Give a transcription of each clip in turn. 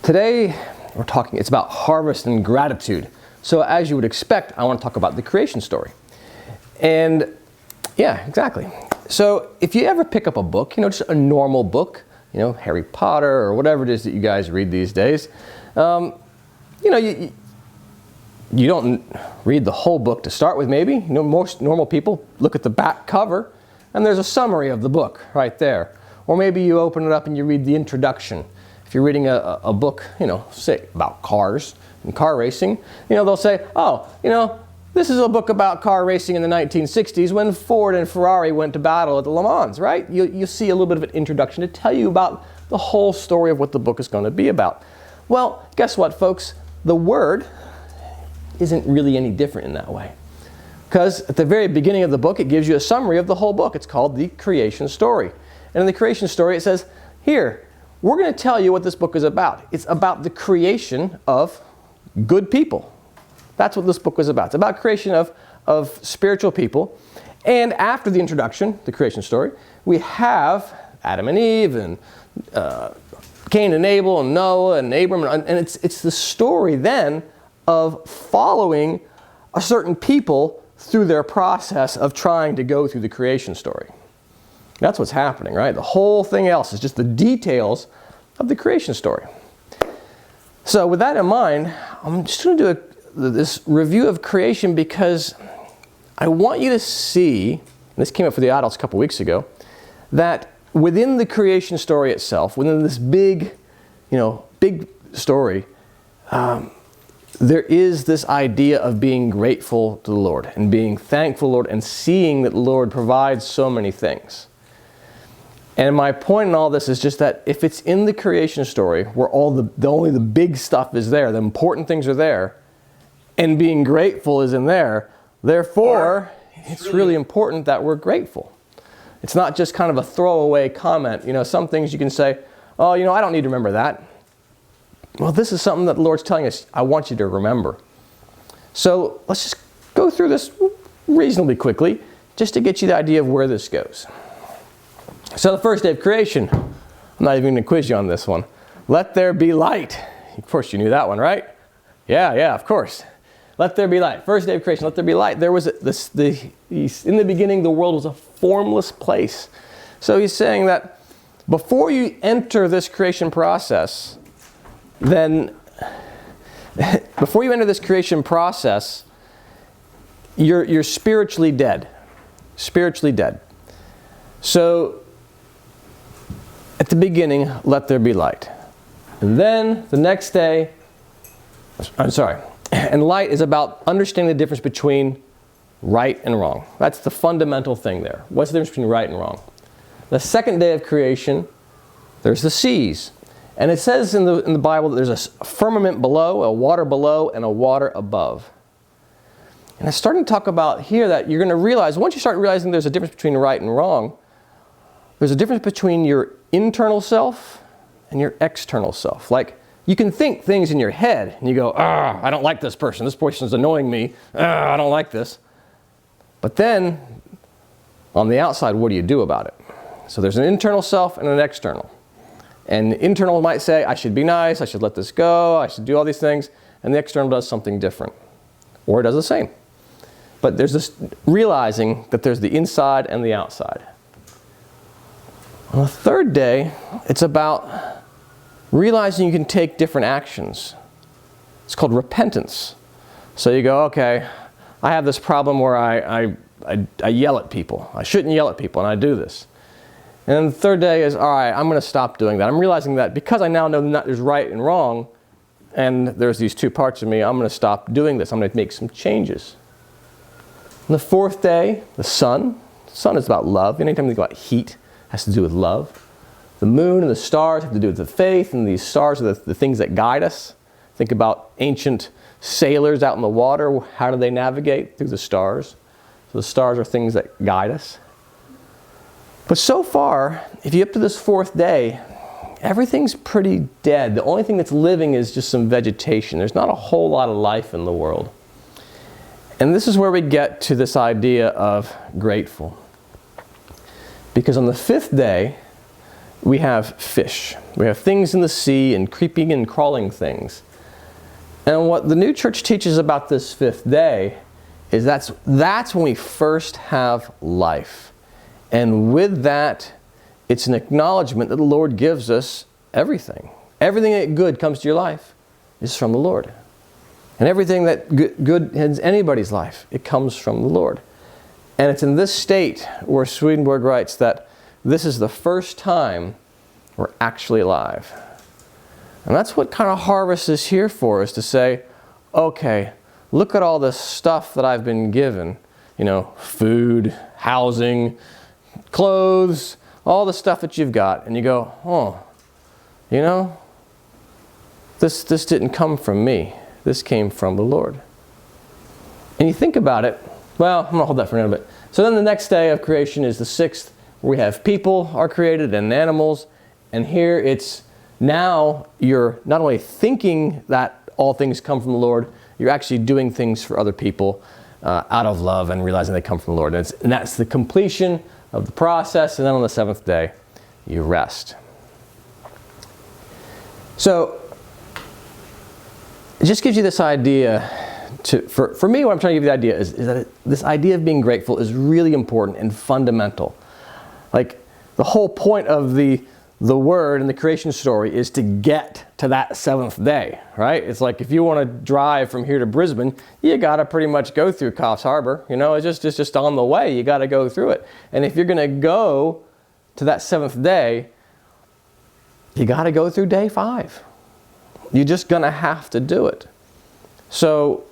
Today, it's about harvest and gratitude. So as you would expect, I want to talk about the creation story. And yeah, exactly. So if you ever pick up a book, just a normal book, Harry Potter or whatever it is that you guys read these days, you don't read the whole book to start with, maybe. Most normal people look at the back cover and there's a summary of the book right there. Or maybe you open it up and you read the introduction. If you're reading a book, say about cars and car racing, they'll say, this is a book about car racing in the 1960s when Ford and Ferrari went to battle at the Le Mans, right? You see a little bit of an introduction to tell you about the whole story of what the book is going to be about. Well, guess what, folks? The Word isn't really any different in that way. Because at the very beginning of the book, it gives you a summary of the whole book. It's called the creation story. And in the creation story, it says, here, we're going to tell you what this book is about. It's about the creation of good people. That's what this book was about. It's about creation of spiritual people. And after the introduction, the creation story, we have Adam and Eve and Cain and Abel and Noah and Abram. And it's the story then of following a certain people through their process of trying to go through the creation story. That's what's happening, right? The whole thing else is just the details of the creation story. So with that in mind, I'm just going to do this review of creation because I want you to see, and this came up for the adults a couple weeks ago, that within the creation story itself, within this big story, there is this idea of being grateful to the Lord and being thankful, Lord, and seeing that the Lord provides so many things. And my point in all this is just that if it's in the creation story where only the big stuff is there, the important things are there, and being grateful is in there, therefore, it's really important that we're grateful. It's not just kind of a throwaway comment. Some things you can say, oh, I don't need to remember that. Well, this is something that the Lord's telling us, I want you to remember. So let's just go through this reasonably quickly, just to get you the idea of where this goes. So the first day of creation, I'm not even going to quiz you on this one. Let there be light. Of course you knew that one, right? Yeah, of course. Let there be light. First day of creation, let there be light. There was in the beginning, the world was a formless place. So he's saying that before you enter this creation process, you're spiritually dead. Spiritually dead. So at the beginning, let there be light. And then the next day, and light is about understanding the difference between right and wrong. That's the fundamental thing there. What's the difference between right and wrong? The second day of creation, there's the seas. And it says in the Bible that there's a firmament below, a water below, and a water above. And it's starting to talk about here that you're going to realize, once you start realizing there's a difference between right and wrong, there's a difference between your internal self and your external self. Like, you can think things in your head, and you go, I don't like this person. This person's annoying me. I don't like this. But then, on the outside, what do you do about it? So there's an internal self and an external. And the internal might say, I should be nice, I should let this go, I should do all these things. And the external does something different. Or it does the same. But there's this realizing that there's the inside and the outside. On the third day, it's about realizing you can take different actions. It's called repentance. So you go, okay, I have this problem where I yell at people. I shouldn't yell at people, and I do this. And then the third day is, all right, I'm going to stop doing that. I'm realizing that because I now know that there's right and wrong, and there's these two parts of me, I'm going to stop doing this. I'm going to make some changes. On the fourth day, the sun. The sun is about love. Anytime you think about heat, it has to do with love. The moon and the stars have to do with the faith, and these stars are the things that guide us. Think about ancient sailors out in the water. How do they navigate? Through the stars. So the stars are things that guide us. But so far, if you get up to this fourth day, everything's pretty dead. The only thing that's living is just some vegetation. There's not a whole lot of life in the world. And this is where we get to this idea of grateful. Because on the fifth day, we have fish. We have things in the sea and creeping and crawling things. And what the new church teaches about this fifth day is that's when we first have life. And with that, it's an acknowledgement that the Lord gives us everything. Everything that good comes to your life is from the Lord. And everything that good in anybody's life, it comes from the Lord. And it's in this state where Swedenborg writes that this is the first time we're actually alive. And that's what kind of harvest is here for, is to say, okay, look at all this stuff that I've been given. You know, food, housing, clothes, all the stuff that you've got. And you go, oh, you know, this didn't come from me. This came from the Lord. And you think about it, well, I'm going to hold that for a little bit. So then the next day of creation is the sixth, where we have people are created and animals. And here it's now you're not only thinking that all things come from the Lord, you're actually doing things for other people out of love and realizing they come from the Lord. And that's the completion of the process. And then on the seventh day, you rest. So it just gives you this idea. For me, what I'm trying to give you the idea is that this idea of being grateful is really important and fundamental. Like the whole point of the word and the creation story is to get to that seventh day, right? It's like if you want to drive from here to Brisbane, you got to pretty much go through Coffs Harbour. You know, it's just on the way. You got to go through it. And if you're going to go to that seventh day, you got to go through day 5. You're just going to have to do it. So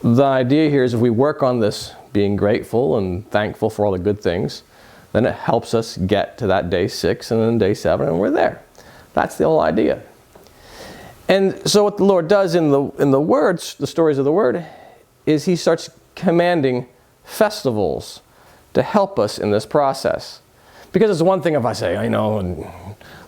the idea here is if we work on this being grateful and thankful for all the good things, then it helps us get to that day 6 and then day 7 and we're there. That's the whole idea. And so what the Lord does in the words, the stories of the Word, is He starts commanding festivals to help us in this process. Because it's one thing if I say, you know, and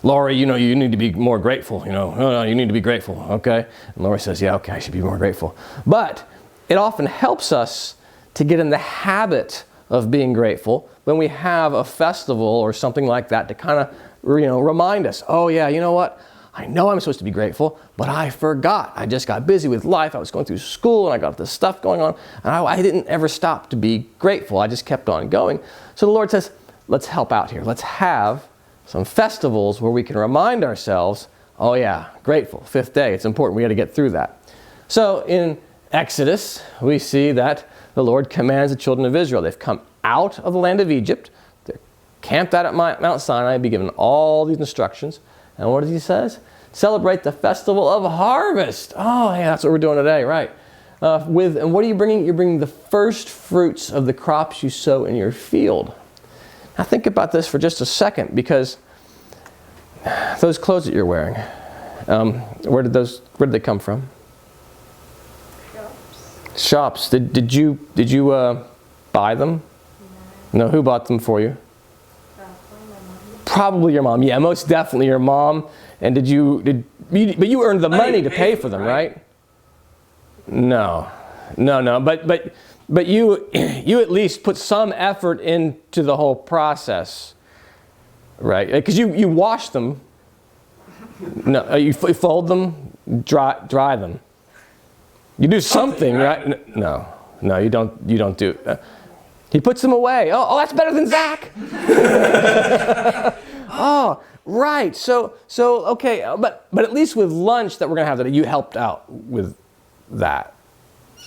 Laurie, you know, you need to be more grateful, you know, no, you need to be grateful, okay? And Laurie says, yeah, okay, I should be more grateful. But it often helps us to get in the habit of being grateful when we have a festival or something like that to kind of, you know, remind us, oh yeah, you know what? I know I'm supposed to be grateful, but I forgot. I just got busy with life. I was going through school and I got this stuff going on and I didn't ever stop to be grateful. I just kept on going. So the Lord says, let's help out here. Let's have some festivals where we can remind ourselves, oh yeah, grateful, 5th day. It's important. We got to get through that. So in Exodus, we see that the Lord commands the children of Israel. They've come out of the land of Egypt. They're camped out at Mount Sinai, be given all these instructions. And what does He says? Celebrate the festival of harvest. Oh, yeah, that's what we're doing today, right? And what are you bringing? You're bringing the first fruits of the crops you sow in your field. Now think about this for just a second, because those clothes that you're wearing, where did they come from? Shops. Did you buy them? No. Who bought them for you? Probably your mom. Yeah, most definitely your mom. And but you earned the money to pay for them, right? No. But you at least put some effort into the whole process, right? Because you wash them. No, you fold them, dry them. You do something, right? No, you don't do. He puts them away. Oh, that's better than Zach. Oh, right. So okay, but at least with lunch that we're gonna have that, you helped out with that,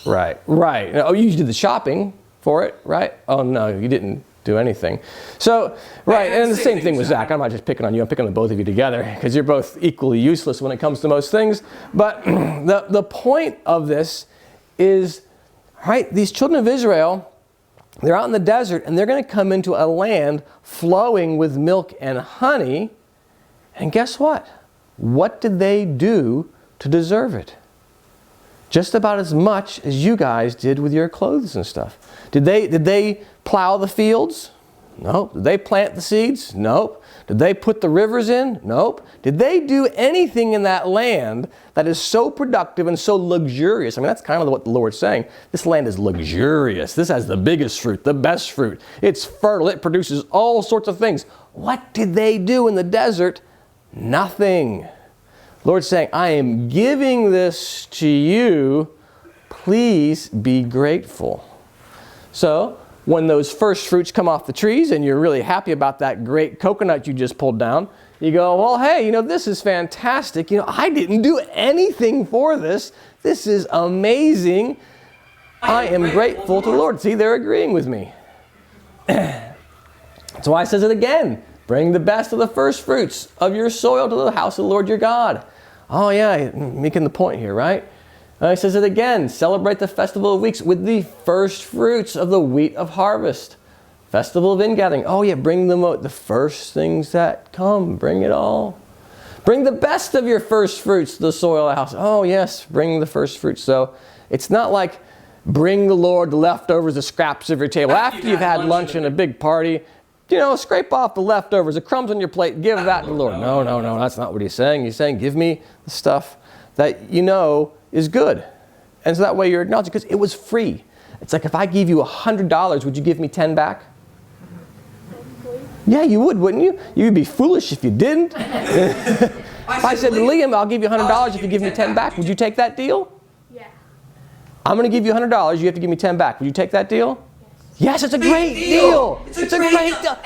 right? Oh, you did the shopping for it, right? Oh no, you didn't do anything. So right, and the same thing with Zach. I'm not just picking on you. I'm picking on both of you together because you're both equally useless when it comes to most things. But the point of this is, right? These children of Israel, they're out in the desert and they're going to come into a land flowing with milk and honey. And guess what? What did they do to deserve it? Just about as much as you guys did with your clothes and stuff. Did they plow the fields? Nope. Did they plant the seeds? Nope. Did they put the rivers in? Nope. Did they do anything in that land that is so productive and so luxurious? I mean, that's kind of what the Lord's saying. This land is luxurious. This has the biggest fruit, the best fruit. It's fertile. It produces all sorts of things. What did they do in the desert? Nothing. The Lord's saying, I am giving this to you. Please be grateful. So, when those first fruits come off the trees and you're really happy about that great coconut you just pulled down, you go, well, hey, this is fantastic. I didn't do anything for this. This is amazing. I am grateful to the Lord. See, they're agreeing with me. That's why it says it again. Bring the best of the first fruits of your soil to the house of the Lord your God. Oh yeah, making the point here, right? He says it again. Celebrate the festival of weeks with the first fruits of the wheat of harvest. Festival of ingathering. Oh yeah, bring the first things that come. Bring it all. Bring the best of your first fruits to the soil of the house. Oh yes, bring the first fruits. So it's not like bring the Lord the leftovers, the scraps of your table. After you've had lunch and a big party, scrape off the leftovers, the crumbs on your plate, give that to the Lord. No, that's not what he's saying. He's saying, give me the stuff that is good. And so that way you're acknowledging, because it was free. It's like if I gave you $100, would you give me 10 back? Yeah, you would, wouldn't you? You'd be foolish if you didn't. If I said to Liam, I'll give you $100 if you give me 10 back, would you take that deal? Yeah. I'm going to give you $100, you have to give me 10 back. Would you take that deal? Yes, it's a great deal. It's a great deal.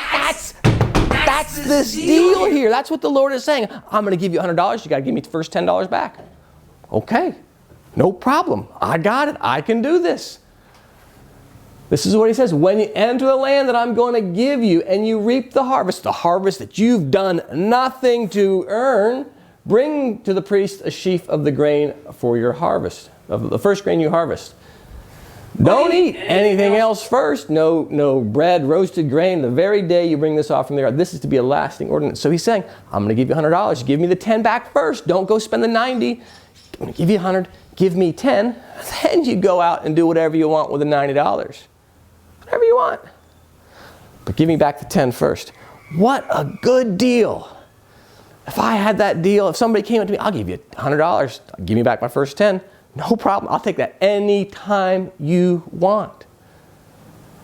That's this deal here. That's what the Lord is saying. I'm going to give you $100. You got to give me the first $10 back. Okay, no problem. I got it. I can do this. This is what he says. When you enter the land that I'm going to give you and you reap the harvest that you've done nothing to earn, bring to the priest a sheaf of the grain for your harvest, of the first grain you harvest. Don't eat anything else first. No bread, roasted grain. The very day you bring this offering there, this is to be a lasting ordinance. So he's saying, I'm going to give you $100. Give me the 10 back first. Don't go spend the 90. I'm going to give you 100. Give me 10. Then you go out and do whatever you want with the $90. Whatever you want. But give me back the 10 first. What a good deal. If I had that deal, if somebody came up to me, I'll give you $100. Give me back my first 10. No problem. I'll take that anytime you want.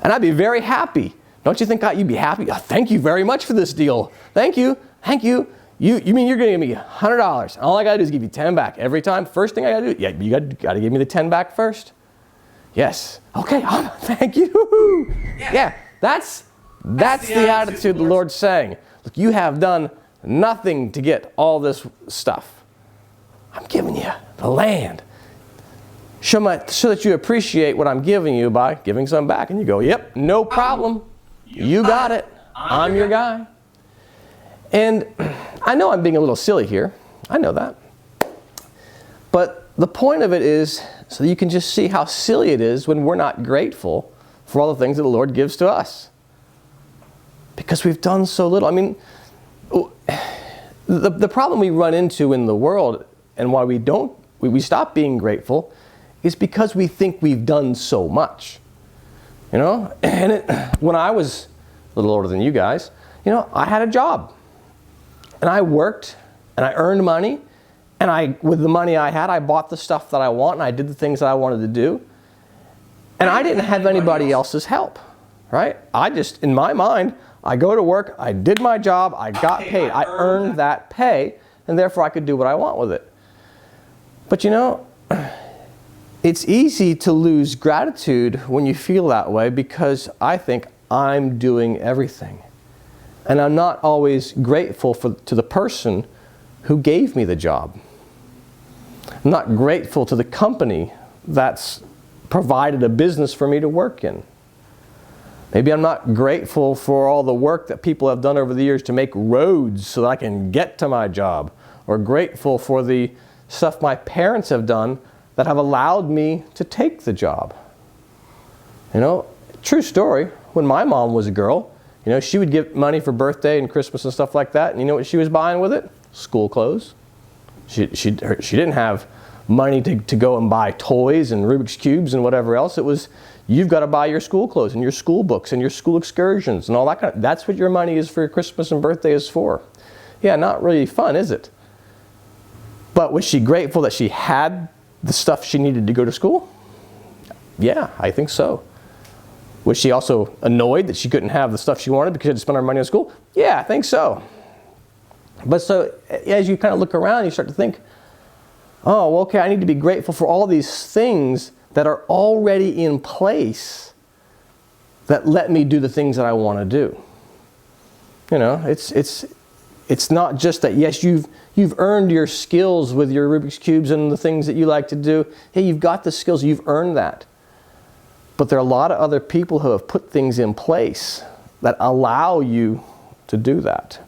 And I'd be very happy. Don't you think you'd be happy? Oh, thank you very much for this deal. Thank you. Thank you. You mean you're going to give me $100? All I got to do is give you 10 back every time. First thing I got to do, yeah, you got to give me the 10 back first. Yes. Okay. Thank you. Yeah. That's the attitude the Lord's saying. Look, you have done nothing to get all this stuff. I'm giving you the land. So that you appreciate what I'm giving you by giving some back. And you go, yep, no problem. You got it. I'm your guy. And I know I'm being a little silly here. I know that. But the point of it is so that you can just see how silly it is when we're not grateful for all the things that the Lord gives to us. Because we've done so little. I mean, the problem we run into in the world and why we stop being grateful is because we think we've done so much. And when I was a little older than you guys, I had a job. And I worked, and I earned money, and with the money I had, I bought the stuff that I want, and I did the things that I wanted to do. And I didn't have anybody else's help, right? In my mind, I go to work, I did my job, I got paid. I earned that pay, and therefore I could do what I want with it. But it's easy to lose gratitude when you feel that way because I think I'm doing everything. And I'm not always grateful to the person who gave me the job. I'm not grateful to the company that's provided a business for me to work in. Maybe I'm not grateful for all the work that people have done over the years to make roads so that I can get to my job, or grateful for the stuff my parents have done that have allowed me to take the job. True story, when my mom was a girl, she would give money for birthday and Christmas and stuff like that, and you know what she was buying with it? School clothes. She didn't have money to go and buy toys and Rubik's Cubes and whatever else. It was, you've got to buy your school clothes and your school books and your school excursions and all that that's what your money is for your Christmas and birthday is for. Yeah, not really fun, is it? But was she grateful that she had the stuff she needed to go to school? Yeah, I think so. Was she also annoyed that she couldn't have the stuff she wanted because she had to spend her money on school? Yeah, I think so. But so as you kind of look around, you start to think, oh, well, okay, I need to be grateful for all these things that are already in place that let me do the things that I want to do. You know, it's not just that, yes, you've earned your skills with your Rubik's Cubes and the things that you like to do. Hey, you've got the skills, you've earned that. But there are a lot of other people who have put things in place that allow you to do that.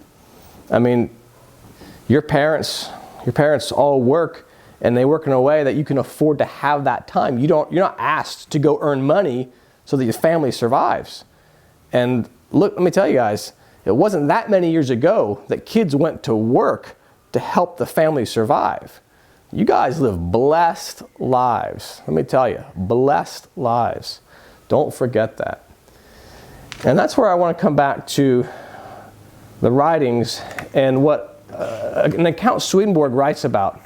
I mean, your parents all work, and they work in a way that you can afford to have that time. You're not asked to go earn money so that your family survives. And look, let me tell you guys, it wasn't that many years ago that kids went to work to help the family survive. You guys live blessed lives. Let me tell you, blessed lives. Don't forget that. And that's where I want to come back to the writings and what an account Swedenborg writes about.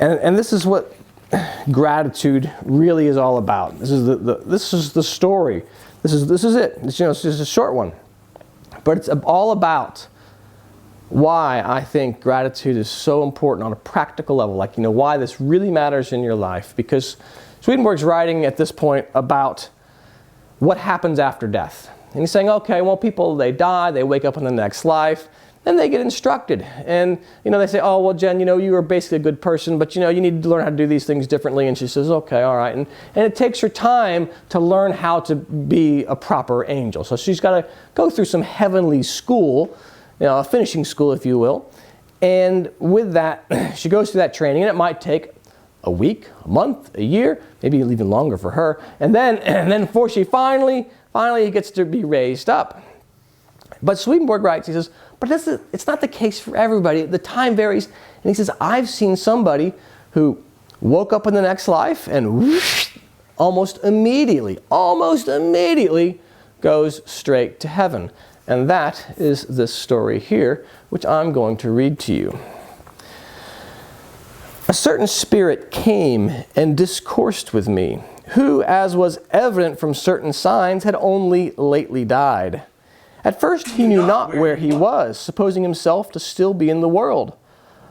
And this is what gratitude really is all about. This is the story. This is it. It's just a short one. But it's all about why I think gratitude is so important on a practical level, like, why this really matters in your life. Because Swedenborg's writing at this point about what happens after death. And he's saying, okay, well, people, they die, they wake up in the next life, and they get instructed. And, they say, oh, well, Jen, you were basically a good person, but, you need to learn how to do these things differently. And she says, okay, all right. And it takes her time to learn how to be a proper angel. So she's got to go through some heavenly school, a finishing school, if you will. And with that, she goes through that training, and it might take a week, a month, a year, maybe even longer for her. And then before she finally gets to be raised up. But Swedenborg writes, he says, but it's not the case for everybody. The time varies. And he says, I've seen somebody who woke up in the next life and whoosh, almost immediately goes straight to heaven. And that is this story here, which I'm going to read to you. A certain spirit came and discoursed with me, who, as was evident from certain signs, had only lately died. At first he knew not where he was, supposing himself to still be in the world.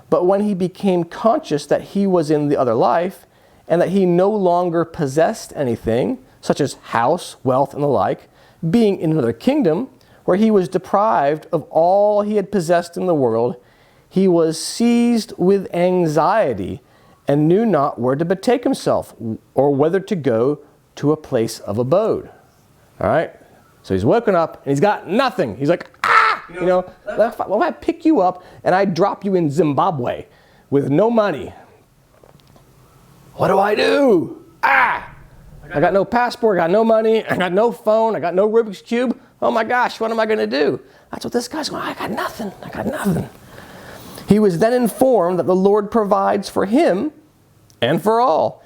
But when he became conscious that he was in the other life, and that he no longer possessed anything, such as house, wealth, and the like, being in another kingdom, where he was deprived of all he had possessed in the world, he was seized with anxiety, and knew not where to betake himself, or whether to go to a place of abode. All right? So he's woken up, and he's got nothing. He's like, well, if I pick you up, and I drop you in Zimbabwe with no money, what do I do? I got no passport, I got no money, I got no phone, I got no Rubik's Cube. Oh my gosh, what am I going to do? That's what this guy's going, I got nothing. He was then informed that the Lord provides for him and for all.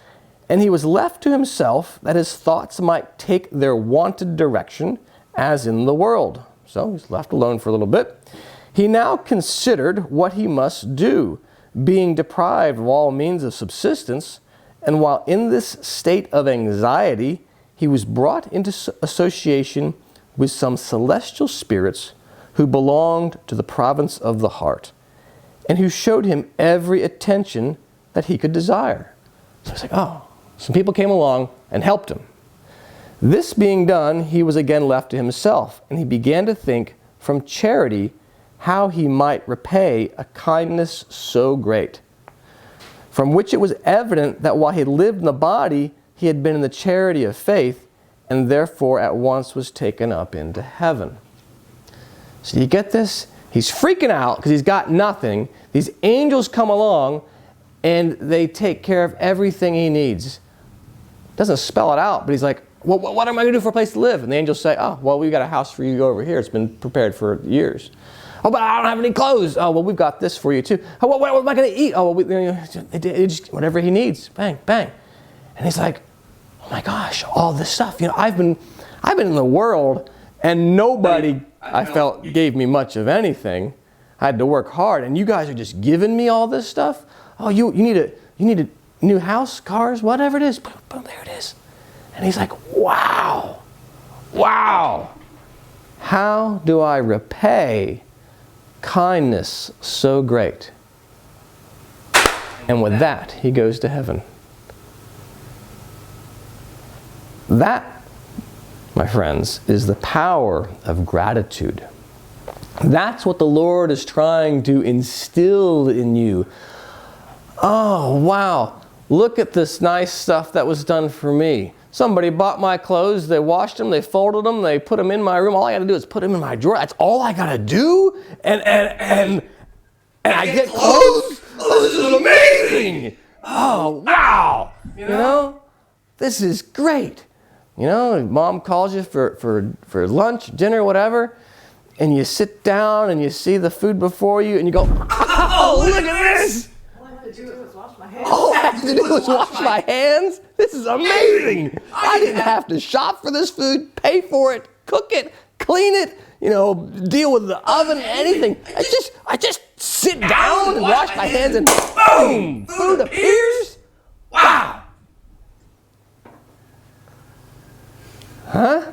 And he was left to himself that his thoughts might take their wonted direction as in the world. So he's left alone for a little bit. He now considered what he must do, being deprived of all means of subsistence. And while in this state of anxiety, he was brought into association with some celestial spirits who belonged to the province of the heart, and who showed him every attention that he could desire. So he's like, oh, some people came along and helped him. This being done, he was again left to himself, and he began to think from charity how he might repay a kindness so great, from which it was evident that while he lived in the body, he had been in the charity of faith, and therefore at once was taken up into heaven. So you get this? He's freaking out because he's got nothing. These angels come along and they take care of everything he needs. Doesn't spell it out, but he's like, well, what am I going to do for a place to live? And the angels say, oh, well, we've got a house for you over here. It's been prepared for years. Oh, but I don't have any clothes. Oh, well, we've got this for you too. Oh, what am I going to eat? Oh, well, just whatever he needs. Bang, bang. And he's like, oh my gosh, all this stuff. I've been in the world, and nobody, I felt, gave me much of anything. I had to work hard, and you guys are just giving me all this stuff. Oh, you need a new house, cars, whatever it is. Boom, boom, there it is. And he's like, wow, Wow! How do I repay kindness so great? And with that, he goes to heaven. That, my friends, is the power of gratitude. That's what the Lord is trying to instill in you. Oh, wow. Look at this nice stuff that was done for me. Somebody bought my clothes, they washed them, they folded them, they put them in my room. All I got to do is put them in my drawer. That's all I got to do? And I get clothes? Oh, this is amazing! Oh, wow! You know, this is great. You know, mom calls you for lunch, dinner, whatever, and you sit down and you see the food before you and you go, oh, look at this! All I have to do is wash my hands. All I have to do is wash my hands? This is amazing! I didn't have to shop for this food, pay for it, cook it, clean it, you know, deal with the oven, anything. I just sit down and wash my hands and boom! Food appears? Wow! Huh?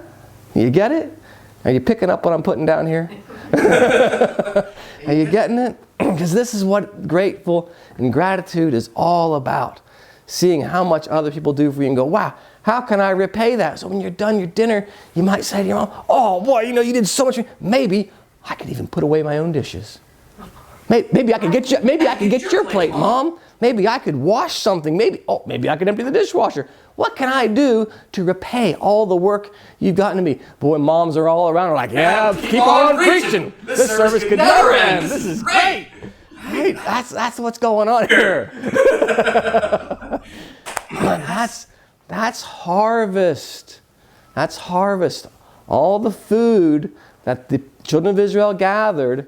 You get it? Are you picking up what I'm putting down here? Are you getting it? Because this is what grateful and gratitude is all about. Seeing how much other people do for you and go, wow, how can I repay that? So when you're done your dinner, you might say to your mom, oh boy, you know, you did so much. Maybe I could even put away my own dishes. Maybe I could get your plate, Mom. Maybe I could wash something. Maybe I could empty the dishwasher. What can I do to repay all the work you've gotten to me? Boy, moms are all around. They're like, yeah, keep on preaching. This service could never end. This is great. Hey, that's what's going on here. That's harvest. That's harvest. All the food that the children of Israel gathered,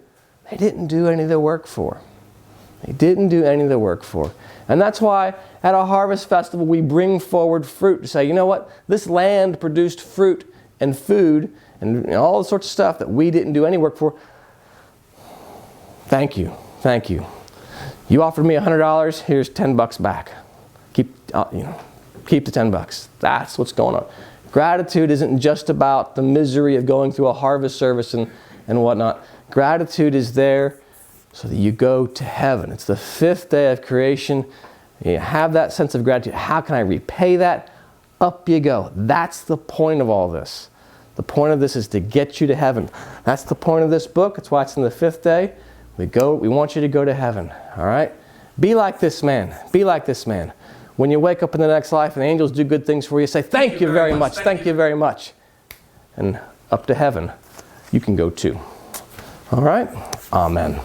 they didn't do any of the work for. They didn't do any of the work for. And that's why at a harvest festival we bring forward fruit to say, you know what? This land produced fruit and food and all the sorts of stuff that we didn't do any work for. Thank you. Thank you. You offered me $100. Here's $10 back. Keep the $10. That's what's going on. Gratitude isn't just about the misery of going through a harvest service and whatnot. Gratitude is there so that you go to heaven. It's the fifth day of creation. You have that sense of gratitude. How can I repay that? Up you go. That's the point of all this. The point of this is to get you to heaven. That's the point of this book. That's why it's in the fifth day. We want you to go to heaven. All right? Be like this man. Be like this man. When you wake up in the next life and the angels do good things for you, say, thank you very much. Thank you very much. And up to heaven, you can go too. All right? Amen.